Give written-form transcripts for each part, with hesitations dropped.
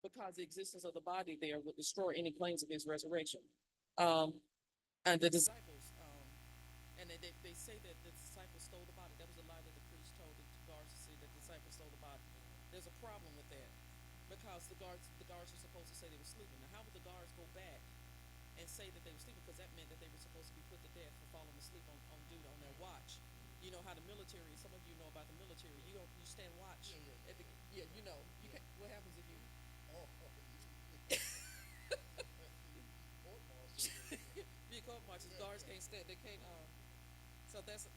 because the existence of the body there would destroy any claims against resurrection. And the disciples, and they say that the disciples stole the body. That was a lie that the priest told the guards to say that the disciples stole the body. There's a problem with that because the guards were supposed to say they were sleeping. Now, how would the guards go back and say that they were sleeping? Because that meant that they were supposed to be put to death for falling asleep on duty on their watch. You know how the military. Some of you know about the military. You stand watch. At the, yeah, you know. You can. What happens if you? Be court marches. Guards can't stand. They can't. So that's.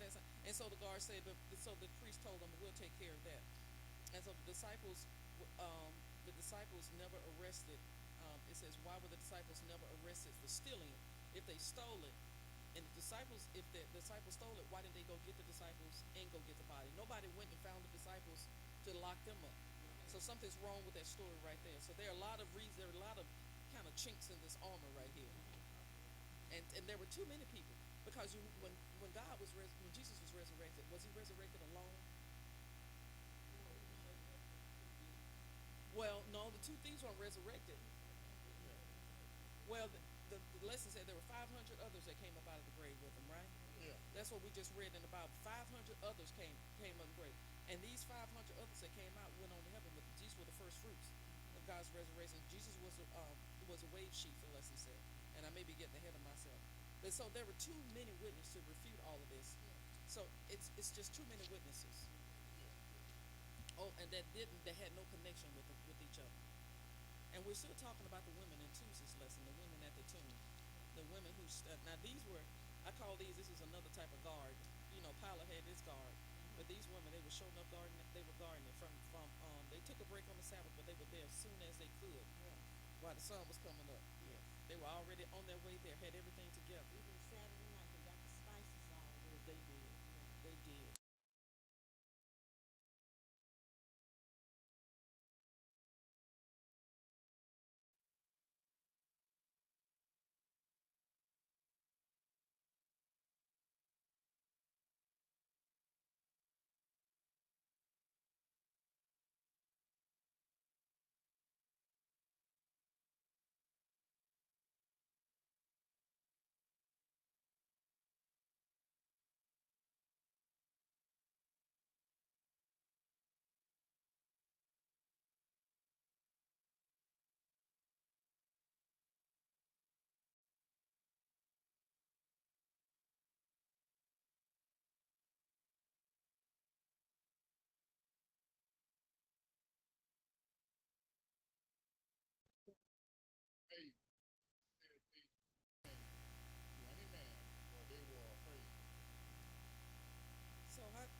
And so the guards said. So the priest told them, "We'll take care of that." And so the disciples never arrested. It says, why were the disciples never arrested for stealing it? If they stole it, and if the disciples stole it, why didn't they go get the disciples and go get the body? Nobody went and found the disciples to lock them up. So something's wrong with that story right there. So there are a lot of reasons. There are a lot of kind of chinks in this armor right here. And there were too many people because when when Jesus was resurrected, was he resurrected alone? Well, no, the two thieves weren't resurrected. Well, the lesson said there were 500 others that came up out of the grave with him, right? That's what we just read in about 500 others came up the grave. And these 500 others that came out went on to heaven with Jesus were the first fruits of God's resurrection. Jesus was a wave sheet, the lesson said. And I may be getting ahead of myself. But so there were too many witnesses to refute all of this. So it's just too many witnesses. Oh, and that had no connection with each other. And we're still talking about the women in Tuesday's lesson, the women at the tomb, the women who now these were, I call these. This is another type of guard. You know, Pilate had his guard, but these women, they were showing up guarding. They were guarding it from. They took a break on the Sabbath, but they were there as soon as they could, while the sun was coming up. They were already on their way there, had everything together. Even Saturday night, they got the spices all ready. They did. They did.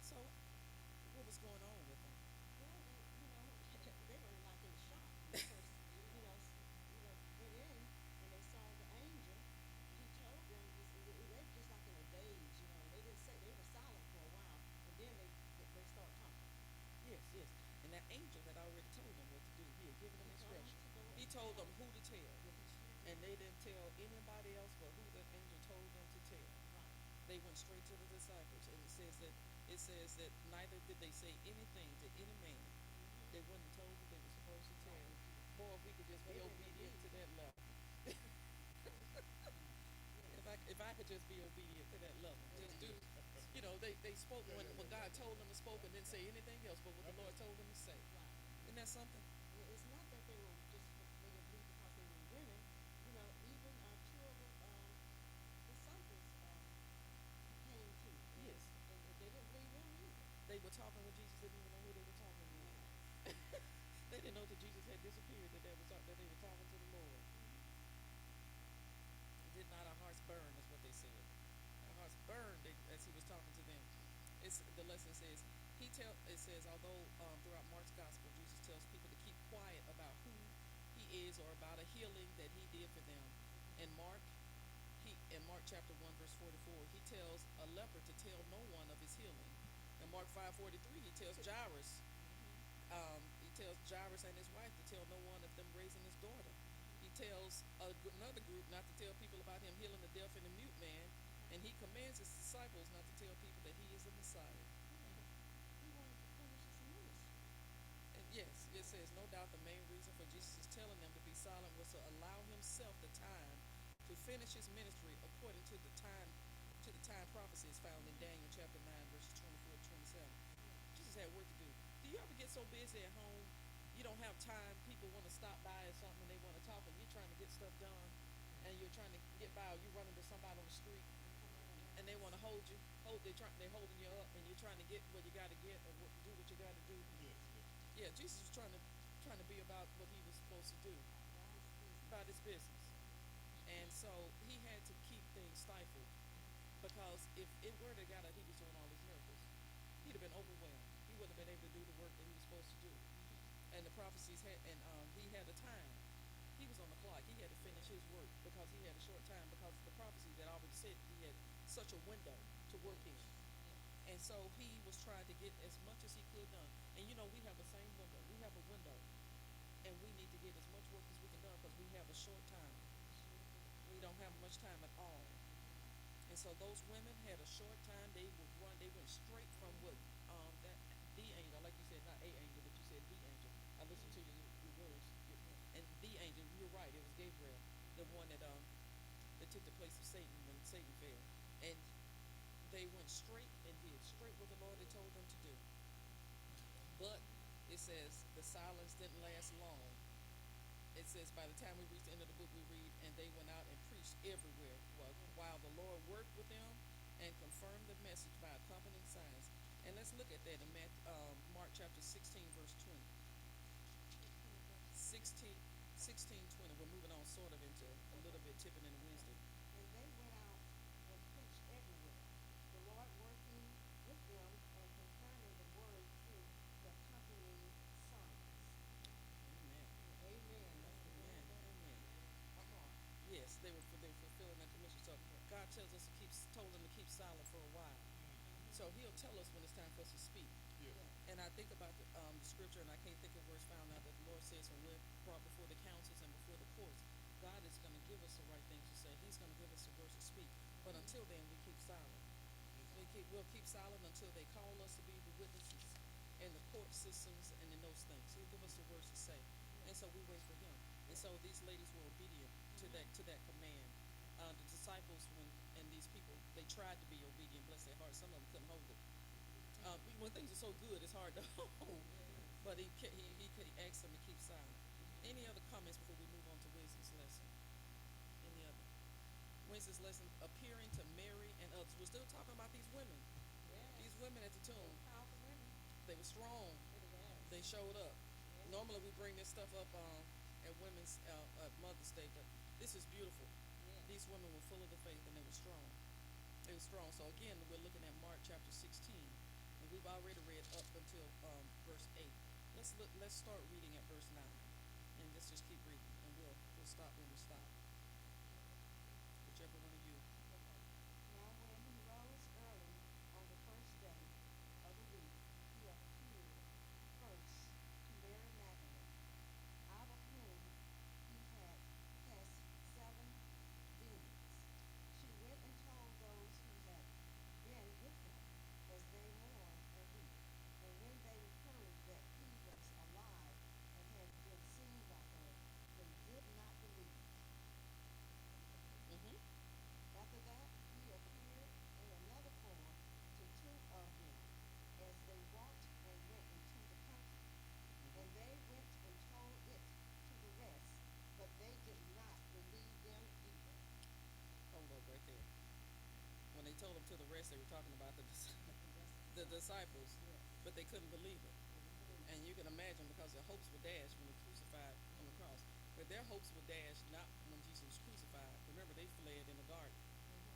So what was going on with them? Well, they were like in shock when they first, went in and they saw the angel. He told them they were just like in a daze. They didn't say they were silent for a while, but then they start talking. Yes, yes. And that angel had already told them what to do. He had given them He told them instruction. to go He and told tell them who to tell. what he should do. And they didn't tell anybody else but who that angel told them to tell. Right. They went straight to the disciples, and it says that neither did they say anything to any man. They wouldn't have told what they were supposed to tell. Boy, if we could just be They didn't obedient believe. to that level. Yes. If I could just be obedient to that level, just do. They spoke when God told them to spoke and didn't say anything else but what the Lord told them to say. Right. Isn't that something? It's not that they didn't believe because they were women. Even two of the disciples came too, Yes. and they didn't believe them either. They were talking with Jesus, didn't even know who they were talking with. Right. They didn't know that Jesus had disappeared, that they were talking to the Lord. Did not our hearts burn, is what they said. Our hearts burned as he was talking to them. The lesson says, it says, although throughout Mark's gospel, Jesus tells people to keep quiet about who he is or about a healing that he did for them. In Mark chapter 1, verse 44, he tells a leper to tell no one of his healing. In Mark 5:43, he tells Jairus and his wife to tell no one of them raising his daughter. He tells another group not to tell people about him healing the deaf and the mute man, and he commands his disciples not to tell people that he is the Messiah. Yeah. He wanted to finish his ministry. And yes, says, no doubt the main reason for Jesus is telling them to be silent was to allow himself the time to finish his ministry according to the time prophecies found in Daniel chapter 9 verses 24 to 27. Jesus had work to do. Do you ever get so busy at home you don't have time? People want to stop by or something and they want to talk, and you're trying to get stuff done, and you're trying to get by, or you run into somebody on the street and they want to they're holding you up, and you're trying to get what you got to get, or do what you got to do. Yes, yes. Yeah, Jesus was trying to be about what he was supposed to do, about his business. And so he had to keep things stifled, because if it were the guy that he was doing all these miracles, he'd have been overwhelmed. He wouldn't have been able to do the work that he was supposed to do. And the prophecies had, and he had a time. He was on the clock. He had to finish his work because he had a short time, because the prophecies that already said he had such a window to work in. And so he was trying to get as much as he could done. And we have the same window. We have a window, and we need to get as much work as we can done because we have a short time. We don't have much time at all. And so those women had a short time. They went straight from what that the angel, like you said, not a angel, but you said the angel. I listened to your words, and the angel. You're right. It was Gabriel, the one that took the place of Satan when Satan fell, and they went straight and did straight what the Lord had told them to do. But it says the silence didn't last long. It says by the time we reached the end of the book, we read, and they went out and preached everywhere, while the Lord worked with them and confirmed the message by accompanying signs. And let's look at that in Mark chapter 16 verse 20. 16:20. We're moving on sort of into a little bit tipping into Wednesday. And they went out and preached everywhere, the Lord working with them and confirming the word through the accompanying signs. Amen. Amen. That's the Amen. word Amen. of heart. Yes, they were fulfilling that commission. So God tells us told them to keep silent for a while. So he'll tell us when it's time for us to speak. Yes. And I think about the scripture, and I can't think of where it's found now, that the Lord says when we're brought before the councils and before the courts, God is going to give us the right things to say. He's going to give us the words to speak. But until then, we keep silent. We'll keep silent until they call us to be the witnesses in the court systems and in those things. He'll give us the words to say. And so we wait for him. And so these ladies were obedient to that command. The disciples, and these people, they tried to be obedient, bless their hearts. Some of them couldn't hold it. When things are so good, it's hard to hold. But he asked them to keep silent. Any other comments before we move on to Wednesday's lesson? Any other? Wednesday's lesson, appearing to Mary and others. We're still talking about these women. Yes. These women at the tomb. Powerful women. They were strong. Yes. They showed up. Yes. Normally we bring this stuff up at Women's Mother's Day, but this is beautiful. Yes. These women were full of the faith, and they were strong. They were strong. So again, we're looking at Mark chapter 16, and we've already read up until verse 8. Let's start reading at verse 9, and let's just keep reading, and we'll stop when we stop. Whichever one of you. Okay. Now when he rose early on the first day of the week, he appeared first to Mary Magdalene, out of whom he had cast 7 demons. She went and told those who had been with him, as they mourned and wept. And when they heard that he was alive and had been seen by her, they did not believe. Mm-hmm. After that, he appeared in another form to 2 of them, as they walked and went into the country. And they went and told it to the rest, but they did not believe them either. Hold up right there. When they told them to the rest, they were talking about the disciples, Yes. but they couldn't believe it. And you can imagine, because their hopes were dashed when he crucified on the cross. But their hopes were dashed not when Jesus was crucified. Remember, they fled in the garden.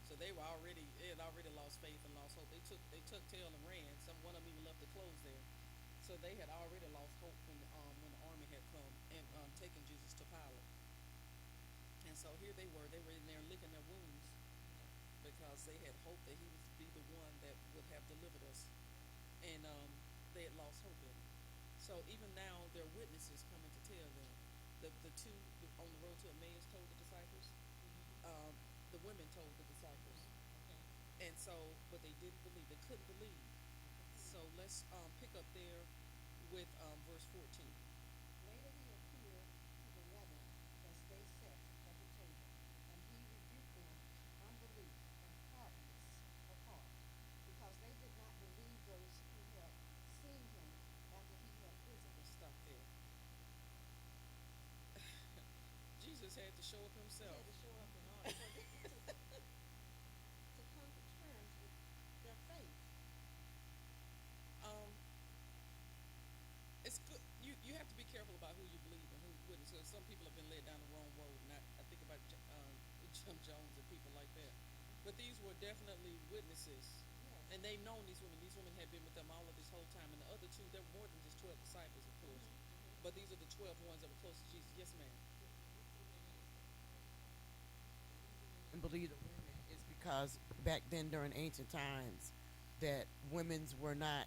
So they had already lost faith and lost hope. They took tail and ran. One of them even left their clothes there. So they had already lost hope when the army had come and taken Jesus to Pilate. And so here they were in there licking their wounds, because they had hoped that he would be the one that would have delivered us. And they had lost hope in him. So even now, their witnesses coming to tell them. The two on the road to Emmaus told the disciples. The women told the disciples. Okay. And so, but they didn't believe. They couldn't believe. So let's pick up there with verse 14. Jesus had to show up He himself. had to show up in order. So this is to come to terms with their faith. um, it's good. You have to be careful about who you believe and who you witness. Because some people have been led down the wrong road, and I think about Jim Jones and people like that. But these were definitely witnesses, Yes. and they've known these women. These women had been with them all of this whole time, and the other two, there were more than just 12 disciples, of course. But these are the 12 ones that were close to Jesus. Yes, ma'am. And believe the women is because back then during ancient times that women's were not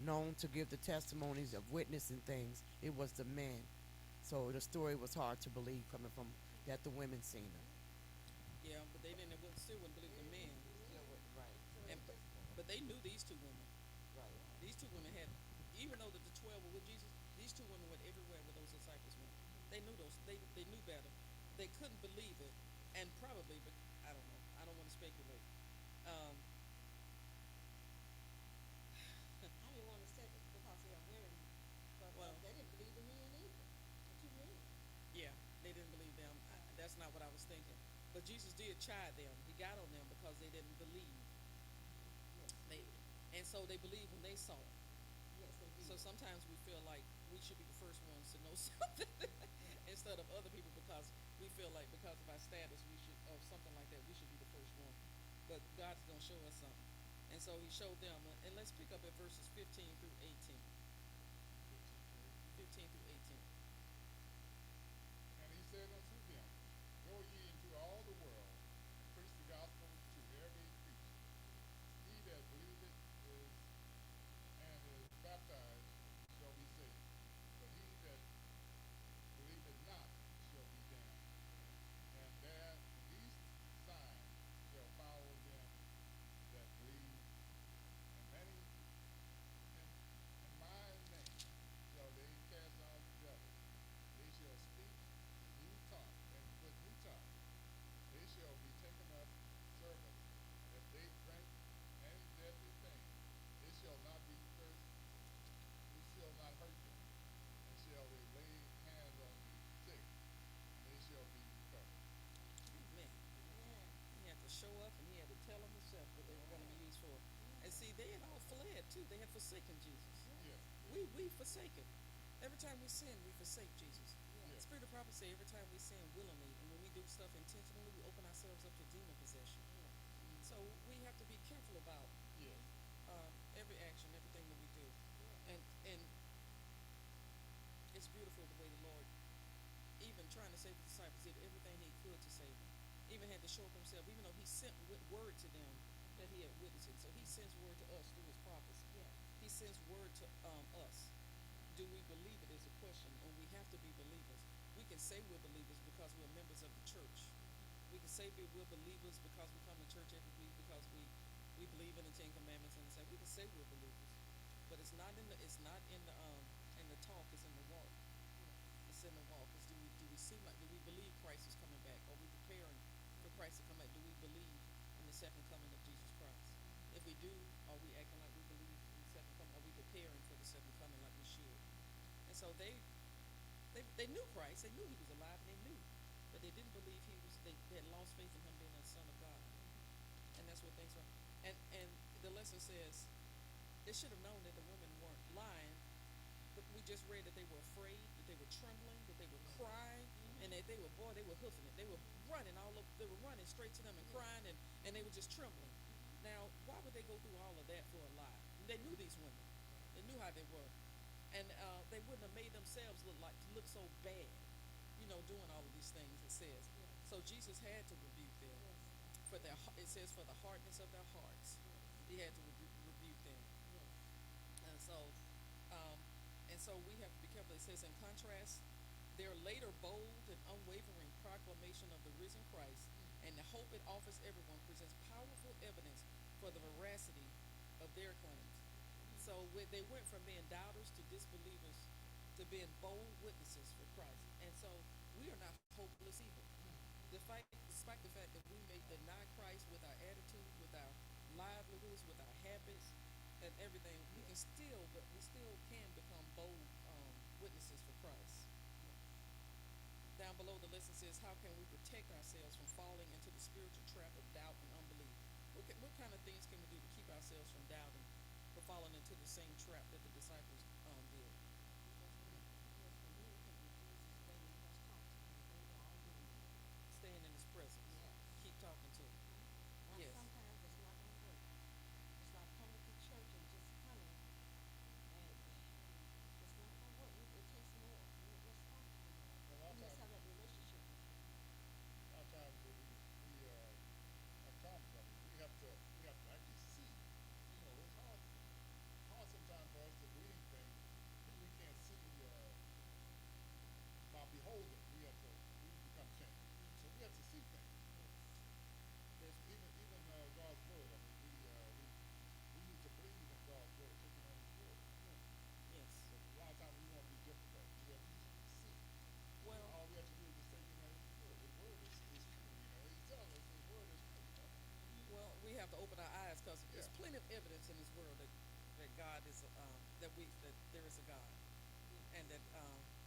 known to give the testimonies of witnessing things. It was the men. So the story was hard to believe coming from that the women seen them. Yeah, but they didn't. Still wouldn't believe the men. Still right. So And it's just but they knew these two women. Right. These two women had, even though the 12 were with Jesus, these two women went everywhere where those disciples went. They knew those. They knew better. They couldn't believe it, and probably, but I don't know. I don't want to speculate. Um, I didn't want to say it because they are women, but Well- they didn't believe the men either. The two men. yeah, they didn't believe them. That's not what I was thinking. But Jesus did chide them. He got on them because they didn't believe. Yes. And so they believed when they saw it. Yes, they did. So sometimes we feel like we should be the first ones to know something instead of other people because we feel like because of our status we should, or something like that, we should be the first one. But God's gonna show us something. And so he showed them, and let's pick up at verses 15 through 18. 15 through 18. And he said unto them, Go ye into all the world, and preach the gospel to every creature. He that believeth and is baptized shall be saved, but he that believeth not shall be damned. And there these signs shall follow them that believe, and many in my name shall they cast out devils. They shall speak new tongues, and with new tongues they shall be taken up serpents. And if they drink any deadly thing, it shall not be first, it shall not hurt them. And shall they lay hands on the sick, and they shall be recovered. Amen. Yeah. He had to show up and he had to tell them himself what they were going to be used for. And see, they had all fled too. They had forsaken Jesus. Yes. We forsaken. Every time we sin, we forsake Jesus. Yes. Spirit of prophecy, every time we sin willingly, and when we do stuff intentionally, we open ourselves up to demon possession. So we have to be careful about Yes. every action, everything that we do. And it's beautiful the way the Lord, even trying to save the disciples, did everything he could to save them. Even had to show up himself, even though he sent word to them that he had witnessed it. So he sends word to us through his prophets. Yeah. He sends word to us. Do we believe it is a question, and we have to be believers. We can say we're believers because we're members of the church. We can say we're believers because we come to church every week because we believe in the Ten Commandments and say we can say we're believers, but it's not in the talk. It's in the walk. It's in the walk. It's do we see do we believe Christ is coming back? Are we preparing for Christ to come back? Do we believe in the second coming of Jesus Christ? If we do, are we acting like we believe in the second coming? Are we preparing for the second coming like we should? And so they knew Christ. They knew he was alive, and they knew, but they didn't believe he was. They had lost faith in him being the Son of God, and that's what things were. And the lesson says they should have known that the women weren't lying. But we just read that they were afraid, that they were trembling, that they were crying, and that they were hoofing it. They were running all up. They were running straight to them and crying, and they were just trembling. Now, why would they go through all of that for a lie? They knew these women. They knew how they were, and they wouldn't have made themselves look so bad, doing all of these things. It says. So Jesus had to rebuke them for their. It says for the hardness of their hearts. He had to rebuke them, and so we have to be careful. It says in contrast, their later bold and unwavering proclamation of the risen Christ and the hope it offers everyone presents powerful evidence for the veracity of their claims. So they went from being doubters to disbelievers to being bold witnesses for Christ. And so we are not hopeless either. Despite the fact that we may deny Christ with our attitude, with our livelihoods, with our habits, and everything, we still can become bold witnesses for Christ. Down below the lesson says, how can we protect ourselves from falling into the spiritual trap of doubt and unbelief? What kind of things can we do to keep ourselves from doubting, from falling into the same trap that the disciples did? Staying in his presence. Yes. Keep talking to him. Now, Yes. sometimes it's not gonna work. It's like coming to church and just coming, and it's not gonna work. It takes more. Let's talk to the Lord. A lot of You must times, have that relationship with Him. a lot of times when we have conflict, we have to actually see. You know, it's hard sometimes for us to believe things that we can't see by beholding. We become changed. So we have to see things. There's Even God's word. I mean, we need to believe in God's word, taking on His word. yes. So a lot of times we want to be difficult. We have to see. Well, All we have to do is just take him at his word. His word is true. You know, he's telling us his word is true. well, we have to open our eyes because Yeah. there's plenty of evidence in this world that God is that there is a God, and that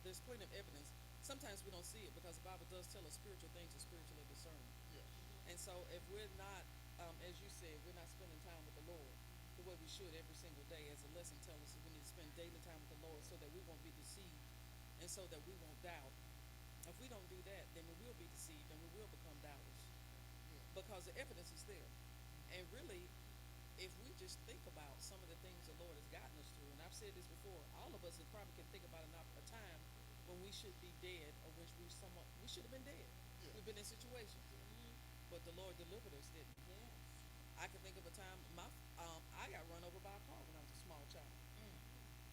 there's plenty of evidence. Sometimes we don't see it because the Bible does tell us spiritual things are spiritually discerned. Yes. And so if we're not, as you said, we're not spending time with the Lord the way we should every single day, as the lesson tells us, we need to spend daily time with the Lord so that we won't be deceived and so that we won't doubt. If we don't do that, then we will be deceived and we will become doubters Yeah. because the evidence is there. And really, if we just think about some of the things the Lord has gotten us through, and I've said this before, all of us probably can think about a time when we should be dead, or which we should have been dead. Yeah. We've been in situations, but the Lord delivered us, didn't He? Yes. I can think of a time I got run over by a car when I was a small child.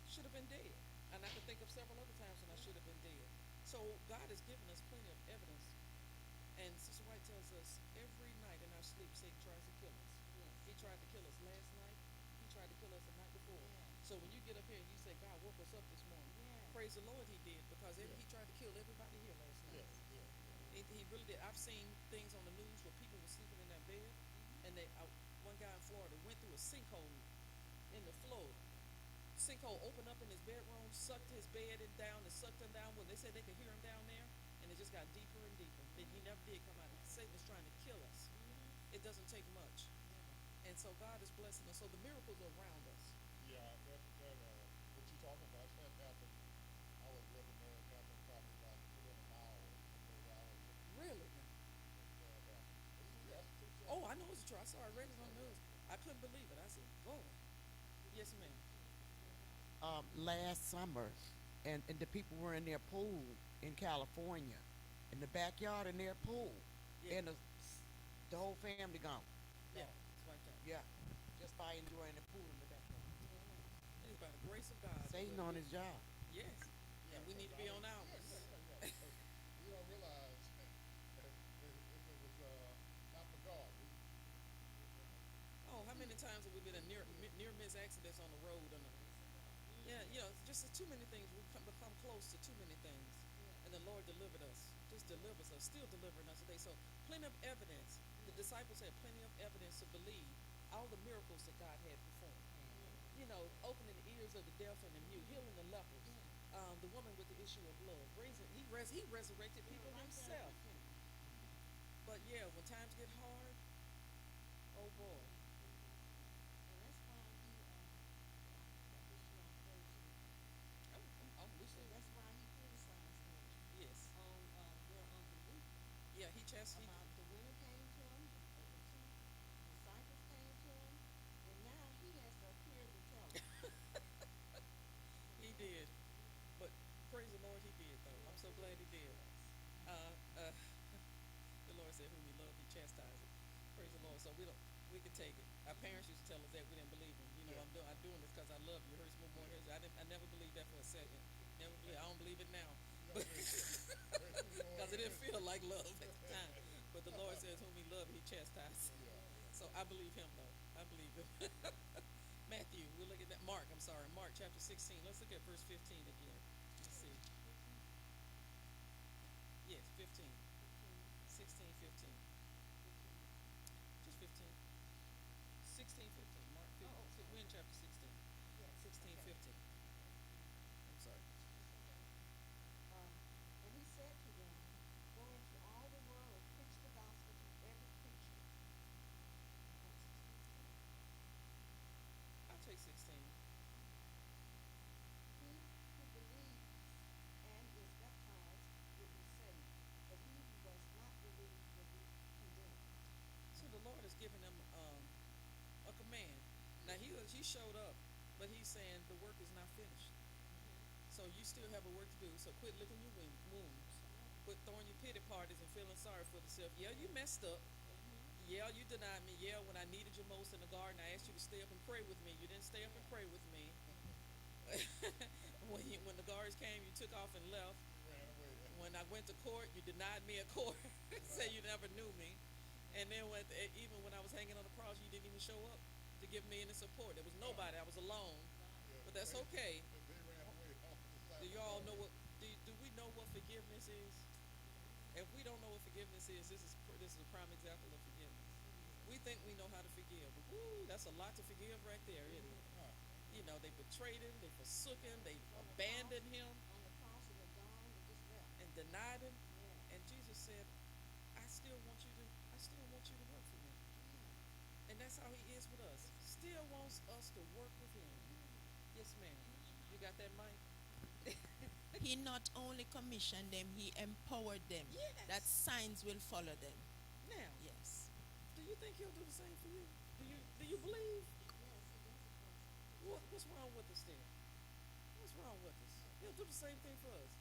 Should have been dead, and I can think of several other times when I should have been dead. So God has given us plenty of evidence, and Sister White tells us every night in our sleep, Satan tries to kill us. Yes. He tried to kill us last night. He tried to kill us the night before. Yeah. So when you get up here and you say, God woke us up this morning, Yeah. praise the Lord, He did, because Yeah. He tried to kill everybody here last night. Yes. Yeah. He really did. I've seen things on the news where people were sleeping in their bed, and one guy in Florida went through a sinkhole in the floor. Sinkhole opened up in his bedroom, sucked his bed and down, and sucked him down. When they said they could hear him down there, and it just got deeper and deeper. He never did come out. Satan is trying to kill us. It doesn't take much, and so God is blessing us. So the miracles are around us. Yeah. That what you talking about? That happened. I was living there. It happened probably about within a mile from where I was living. Really? That happened. Yes. Oh, I know it's true. I saw it, read it on the news. I couldn't believe it. I said, "Boy, yes, ma'am." Last summer, and the people were in their pool in California, in the backyard in their pool, Yeah. and the whole family gone. Yeah, it's like that. Yeah, just by enjoying the pool in the backyard. It is by the grace of God. Satan on his job. Yes, and we need to be on ours. Yeah. We don't realize if it was not for God. Oh, how many times have we been in near miss accidents on the road? Yeah, just too many things. We become close to too many things, and the Lord delivered us. Just delivers us, still delivering us today. So plenty of evidence. The disciples had plenty of evidence to believe all the miracles that God had performed. You know, opening the ears of the deaf and the mute, healing the lepers, the woman with the issue of blood, he resurrected people himself. But yeah, when times get hard, oh boy. And that's why he, this year on Thursday, We so should, that's why he criticized them yes. on their unbelief. Yeah, he chastised. About the women came to him, the two disciples came to him, and now he has to appear to tell them. He did, but praise the Lord, he did though. I'm so glad he did. The Lord said, "Whom He loved, He chastised." Praise the Lord. So we can take it. Our parents used to tell us that we didn't believe Him. You know, Yeah. I'm doing this because I love you. Hurts me more. I never believed that for a second. Never believed. I don't believe it now, because it didn't feel like love at the time. But the Lord says, "Whom He loved, He chastised." So I believe Him though. I believe Him. Matthew, we'll look at that. Mark chapter 16. Let's look at verse 15 again. Let's see. Yes, 15. 16, 15. Just 15. 16, 15. Mark 15. We're in chapter 16. Yes, 16, okay. 15. I'm sorry. And he said to them, Because you showed up, but he's saying the work is not finished. So you still have a work to do. So quit licking your wounds. Quit throwing your pity parties and feeling sorry for yourself. Yeah, you messed up. Yeah, you denied me. Yeah, when I needed you most in the garden, I asked you to stay up and pray with me. You didn't stay up and pray with me. When the guards came, you took off and left. You ran away. When I went to court, you denied me at court. Said you never knew me. And then even when I was hanging on the cross, you didn't even show up to give me any support. There was nobody. I was alone. Yeah, But that's okay. They ran away off the side. Do you all know what? Do we know what forgiveness is? If we don't know what forgiveness is, this is a prime example of forgiveness. We think we know how to forgive, but woo, that's a lot to forgive right there, isn't it? You know, they betrayed him, they forsook him, they abandoned him, On the cross, and they're gone, they just left. and denied him. Yeah. And Jesus said, I still want you to work for me. And that's how he is with us. Still wants us to work with him. Yes, ma'am. You got that mic? He not only commissioned them, he empowered them. Yes. That signs will follow them. Now, Yes. do you think he'll do the same for you? Do you believe? Yes, he does it for us. What's wrong with us then? What's wrong with us? He'll do the same thing for us.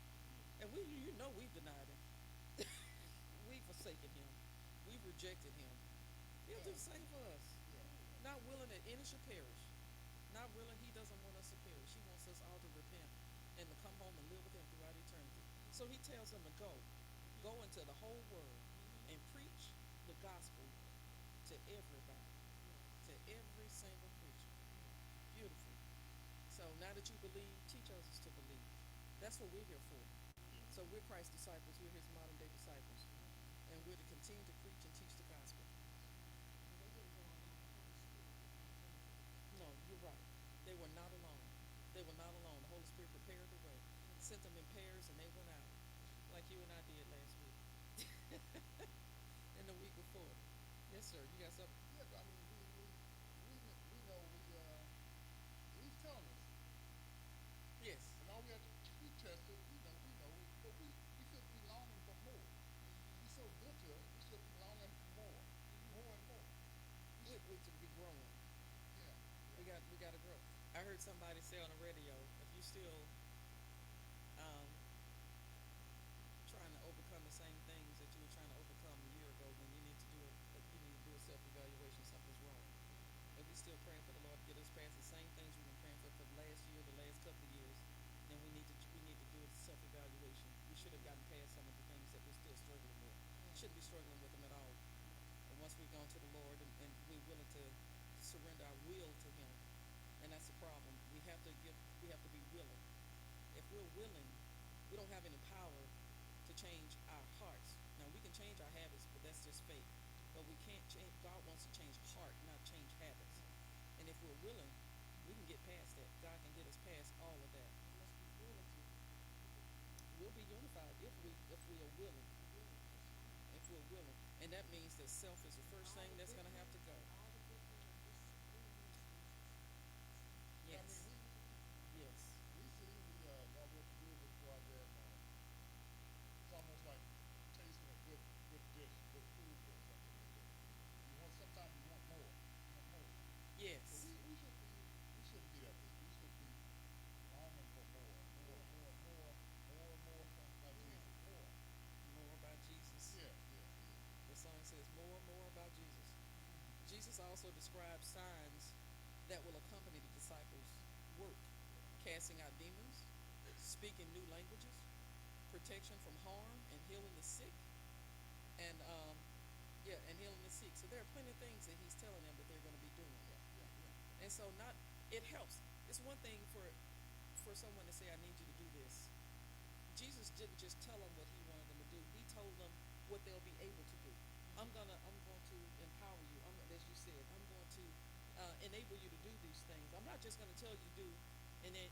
And you know we've denied him. We've forsaken him. We've rejected him. He'll do the same for us. Not willing that any should perish. Not willing, he doesn't want us to perish. He wants us all to repent and to come home and live with him throughout eternity. So he tells them to go. Go into the whole world and preach the gospel to everybody. To every single creature. Beautiful. So now that you believe, teach others to believe. That's what we're here for. So we're Christ's disciples. We're his modern day disciples. And we're to continue to preach and teach the gospel. They didn't go along with the Holy Spirit. No, you're right. They were not alone. They were not alone. The Holy Spirit prepared the way, sent them in pairs, and they went out, like you and I did last week, and the week before. Yes, sir. You got something? Yeah, but I mean, we know he's telling us, Yes. and all we have to be tested. We know, but we should be longing for more. He's so good to us. We should be longing for more and more. We to be growing. Yeah. We got to grow. I heard somebody say on the radio, if you still trying to overcome the same things that you were trying to overcome a year ago, then you need to do a self-evaluation. Something's wrong. If we're still praying for the Lord to get us past the same things we've been praying for the last year, the last couple of years, then we need to do a self-evaluation. We should have gotten past some of the things that we're still struggling with. Shouldn't be struggling with them at all. And once we've gone to the Lord and we're willing to surrender our will to him, and that's the problem. We have to be willing. If we're willing, we don't have any power to change our hearts. Now we can change our habits, but that's just faith. But we can't change. God wants to change heart, not change habits. And if we're willing, we can get past that. God can get us past all of that. There must be unity. We'll be unified if we are willing. If we're willing, and that means that self is the first thing that's going to have to go. All the good men are just Yes. I mean, Yes. we see what we do with project. It's almost like tasting a good dish, good food or something. Sometimes you want more. Yes. So we shouldn't be that way. We should be longing for more about Jesus. More about Jesus. Yeah. The song says more and more about Jesus. Jesus also describes signs that will accompany the disciples' work: casting out demons, speaking new languages, protection from harm, and healing the sick. And healing the sick. So there are plenty of things that he's telling them that they're going to be doing. And so it helps. It's one thing for someone to say, I need you to do this. Jesus didn't just tell them what he wanted them to do. He told them what they'll be able to do. I'm going to empower you. As you said, I'm going to enable you to do these things. I'm not just going to tell you to do, and then,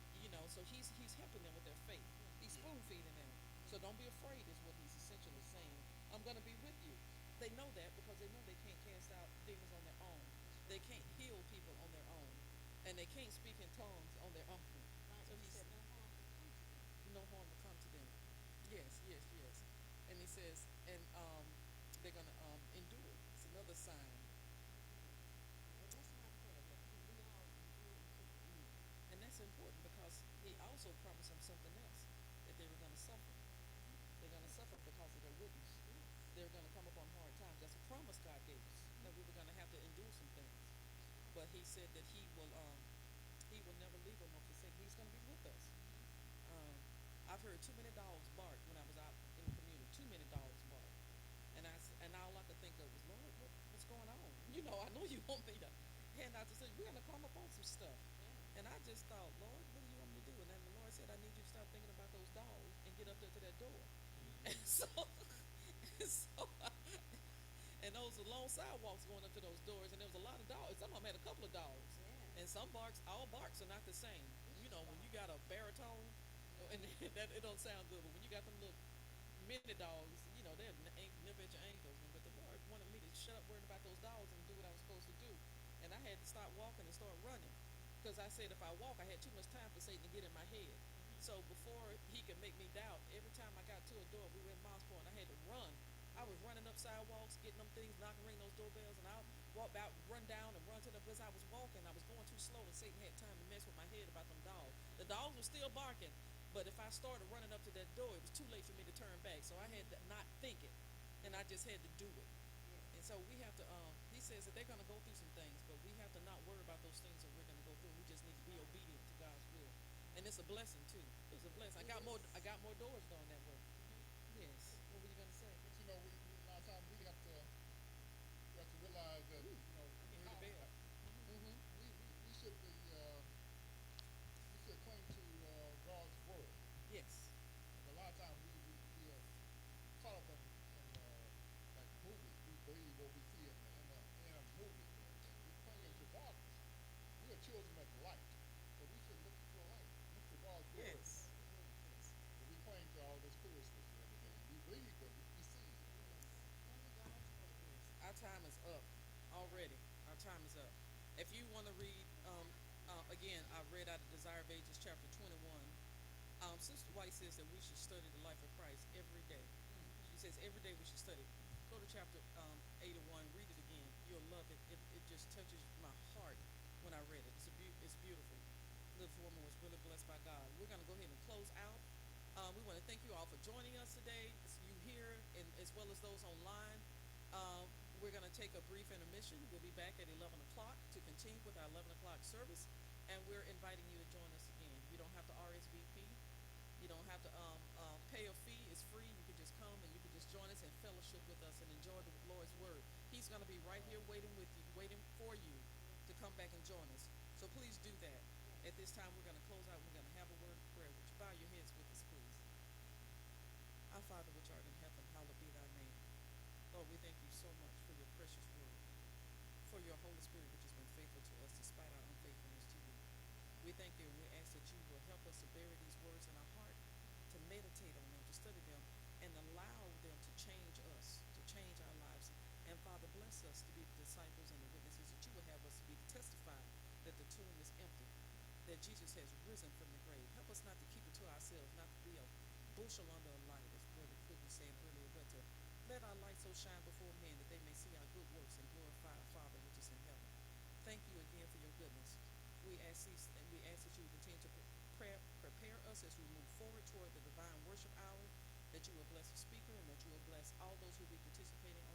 so he's helping them with their faith. He's spoon feeding them. So don't be afraid is what he's essentially saying. I'm going to be with you. They know that because they know they can't cast out demons on their own. They can't heal people on their own. And they can't speak in tongues on their own. Right. So He he said said, no harm will come to them. no harm will come to them. Yes. And he says, and they're going to endure. It's another sign. And that's my prayer, that we all endure they're going to come upon hard times. That's a promise God gave us, that we were going to have to endure some things. But He said that He will never leave or nor forsake. He's going to be with us. Um, I've heard too many dogs bark when I was out in the community. Too many dogs bark, and all I could think of was, Lord, what's going on? I know you want me to hand out to say we're going to come upon some stuff. And I just thought, Lord, what do you want me to do? And then the Lord said, I need you to start thinking about those dogs and get up there to that door. And so, and so, and those were long sidewalks going up to those doors, and there was a lot of dogs. Some of them had a couple of dogs, and some barks, all barks are not the same. When you got a baritone, and that it don't sound good, but when you got them little mini dogs, they're nip at your ankles. But the Lord wanted me to shut up worrying about those dogs and do what I was supposed to do, and I had to stop walking and start running. Because I said if I walk, I had too much time for Satan to get in my head. So before he could make me doubt, every time I got to a door, we were in Moscow, and I had to run. I was running up sidewalks, getting them things, knocking, ring those doorbells, and I walk out, run down, and run to the. Because I was walking, I was going too slow, and Satan had time to mess with my head about them dogs. The dogs were still barking, but if I started running up to that door, it was too late for me to turn back. So I had to not think it, and I just had to do it. And so we have to. He says that they're going to go through some things, but we have to not worry about those things that we're going to go through. We just need to be obedient to God's will, and it's a blessing too. It's a blessing. I got more doors going that way. Yes. What were you going to say? But we a lot of times we have to realize that I can hear the bell. we should be we should cling to God's word. Yes. And a lot of times we are caught up in like movies. We believe what we see in a movie. We cling into darkness. We are children of the light, but we should look for light. Look for God's word. Yes. But we cling to all this foolishness and everything. We believe what we see. Our time is up already. Our time is up. If you want to read, again, I read out of Desire of Ages, chapter 21. Sister White says that we should study the life of Christ every day. She says every day we should study. Go to chapter 81, read it again. You'll love it. It just touches my heart when I read it. It's beautiful. This woman was really blessed by God. We're going to go ahead and close out. We want to thank you all for joining us today. You here, and as well as those online. We're going to take a brief intermission. We'll be back at 11 o'clock to continue with our 11 o'clock service, and we're inviting you to join us again. You don't have to RSVP. You don't have to pay a fee. It's free. You can just come and you can just join us and fellowship with us and enjoy the Lord's word. He's going to be right here waiting for you to come back and join us. So please do that. At this time, we're going to close out. We're going to have a word of prayer. Would you bow your heads with us, please? Our Father which art in heaven, hallowed be thy name. Lord, we thank you so much for your precious word, for your Holy Spirit which has been faithful to us despite our unfaithfulness to you. We thank you and we ask that you will help us to bury these words in our heart, to meditate on them, to study them, and allow them to change us, to change our lives. And Father, bless us to be the disciples and the witnesses that you will have us to be, to testify that the tomb is empty, that Jesus has risen from the grave. Help us not to keep it to ourselves, not to be a bushel under a light, as Brother Quigley said earlier, but to let our light so shine before men that they may see our good works and glorify our Father which is in heaven. Thank you again for your goodness. We ask that you will continue to prepare us as we move forward toward the divine worship hour, that you will bless the speaker and that you will bless all those who will be participating